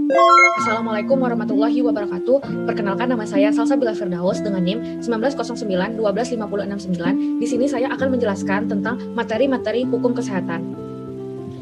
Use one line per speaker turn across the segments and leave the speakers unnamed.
Assalamualaikum warahmatullahi wabarakatuh. Perkenalkan, nama saya Salsabila Firdaus dengan NIM 1909-12569. Di sini saya akan menjelaskan tentang materi-materi hukum kesehatan.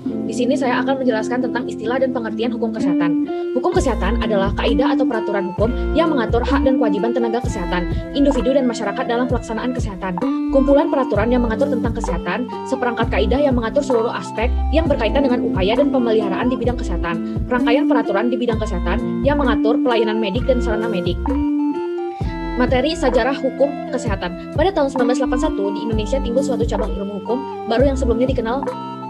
Di sini saya akan menjelaskan tentang istilah dan pengertian hukum kesehatan. Hukum kesehatan adalah kaidah atau peraturan hukum yang mengatur hak dan kewajiban tenaga kesehatan, individu dan masyarakat dalam pelaksanaan kesehatan. Kumpulan peraturan yang mengatur tentang kesehatan, seperangkat kaidah yang mengatur seluruh aspek yang berkaitan dengan upaya dan pemeliharaan di bidang kesehatan, rangkaian peraturan di bidang kesehatan yang mengatur pelayanan medik dan sarana medik. Materi sejarah hukum kesehatan. Pada tahun 1981 di Indonesia timbul suatu cabang ilmu hukum baru yang sebelumnya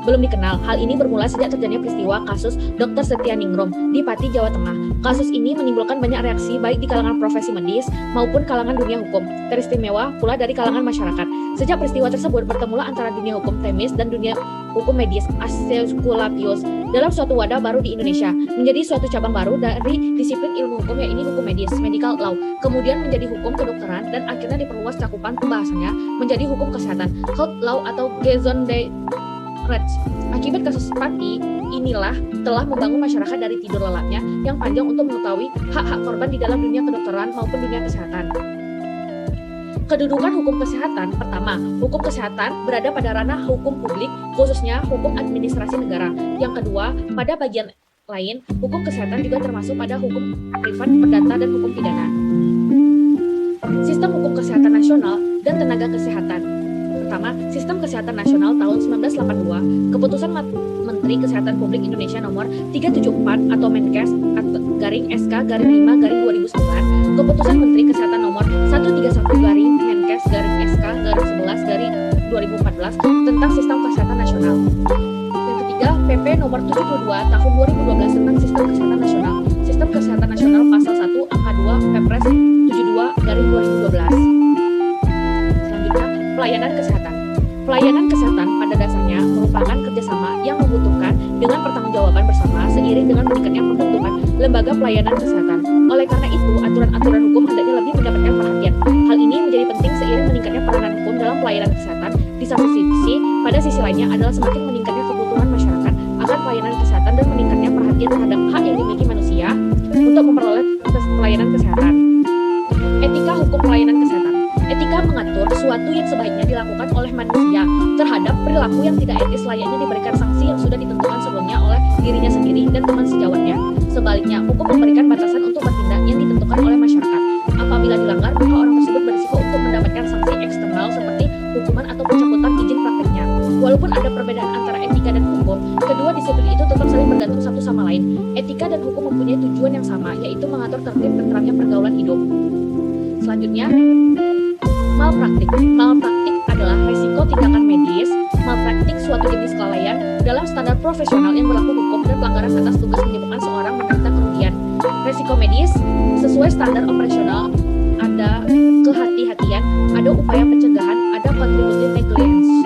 belum dikenal. Hal ini bermula sejak terjadinya peristiwa kasus Dr. Setianingrum di Pati, Jawa Tengah. Kasus ini menimbulkan banyak reaksi baik di kalangan profesi medis maupun kalangan dunia hukum, teristimewa pula dari kalangan masyarakat. Sejak peristiwa tersebut bertemulah antara dunia hukum temis dan dunia hukum medis Aesculapius dalam suatu wadah baru di Indonesia, menjadi suatu cabang baru dari disiplin ilmu hukum, yaitu hukum medis, medical law, kemudian menjadi hukum kedokteran, dan akhirnya diperluas cakupan pembahasannya menjadi hukum kesehatan, health law atau Gesundheit. Akibat kasus Pati inilah telah membangun masyarakat dari tidur lelapnya yang panjang untuk mengetahui hak-hak korban di dalam dunia kedokteran maupun dunia kesehatan. Kedudukan hukum kesehatan. Pertama, hukum kesehatan berada pada ranah hukum publik, khususnya hukum administrasi negara. Yang kedua, pada bagian lain, hukum kesehatan juga termasuk pada hukum privat, perdata, dan hukum pidana. Sistem hukum kesehatan nasional dan tenaga kesehatan. Pertama, Sistem Kesehatan Nasional tahun 1982, Keputusan Menteri Kesehatan Publik Indonesia nomor 374 atau Menkes /SK/5/2009, Keputusan Menteri Kesehatan nomor 131 Menkes /SK/11/2014 tentang Sistem Kesehatan Nasional. Yang ketiga, PP nomor 72 tahun 2012 tentang Sistem Kesehatan Nasional. Sistem Kesehatan Nasional pasal 1 angka 2 Perpres 72/2012. Pelayanan kesehatan. Pelayanan kesehatan pada dasarnya merupakan kerjasama yang membutuhkan dengan pertanggungjawaban bersama seiring dengan meningkatnya pembentukan lembaga pelayanan kesehatan. Oleh karena itu, aturan-aturan hukum hendaknya lebih mendapatkan perhatian. Hal ini menjadi penting seiring meningkatnya peranan hukum dalam pelayanan kesehatan. Di satu sisi, pada sisi lainnya adalah semakin meningkatnya kebutuhan masyarakat akan pelayanan kesehatan dan meningkatnya perhatian terhadap hak yang dimiliki manusia untuk memperoleh pelayanan kesehatan. Etika hukum pelayanan kesehatan. Etika mengatur sesuatu yang sebaiknya dilakukan oleh manusia terhadap perilaku yang tidak etis, layaknya diberikan sanksi yang sudah ditentukan sebelumnya oleh dirinya sendiri dan teman sejawatnya. Sebaliknya, hukum memberikan batasan untuk bertindak yang ditentukan oleh masyarakat. Apabila dilanggar, maka orang tersebut berisiko untuk mendapatkan sanksi eksternal seperti hukuman atau pencabutan izin prakteknya. Walaupun ada perbedaan antara etika dan hukum, kedua disiplin itu tetap saling bergantung satu sama lain. Etika dan hukum mempunyai tujuan yang sama, yaitu mengatur tertib dan terangnya pergaulan hidup. Selanjutnya, malpraktik. Malpraktik adalah risiko tindakan medis. Malpraktik suatu jenis kelalaian dalam standar profesional yang berlaku hukum dan pelanggaran atas tugas menyebabkan seorang menderita kerugian. Risiko medis sesuai standar operasional, ada kehati-hatian, ada upaya pencegahan, ada contributive negligence.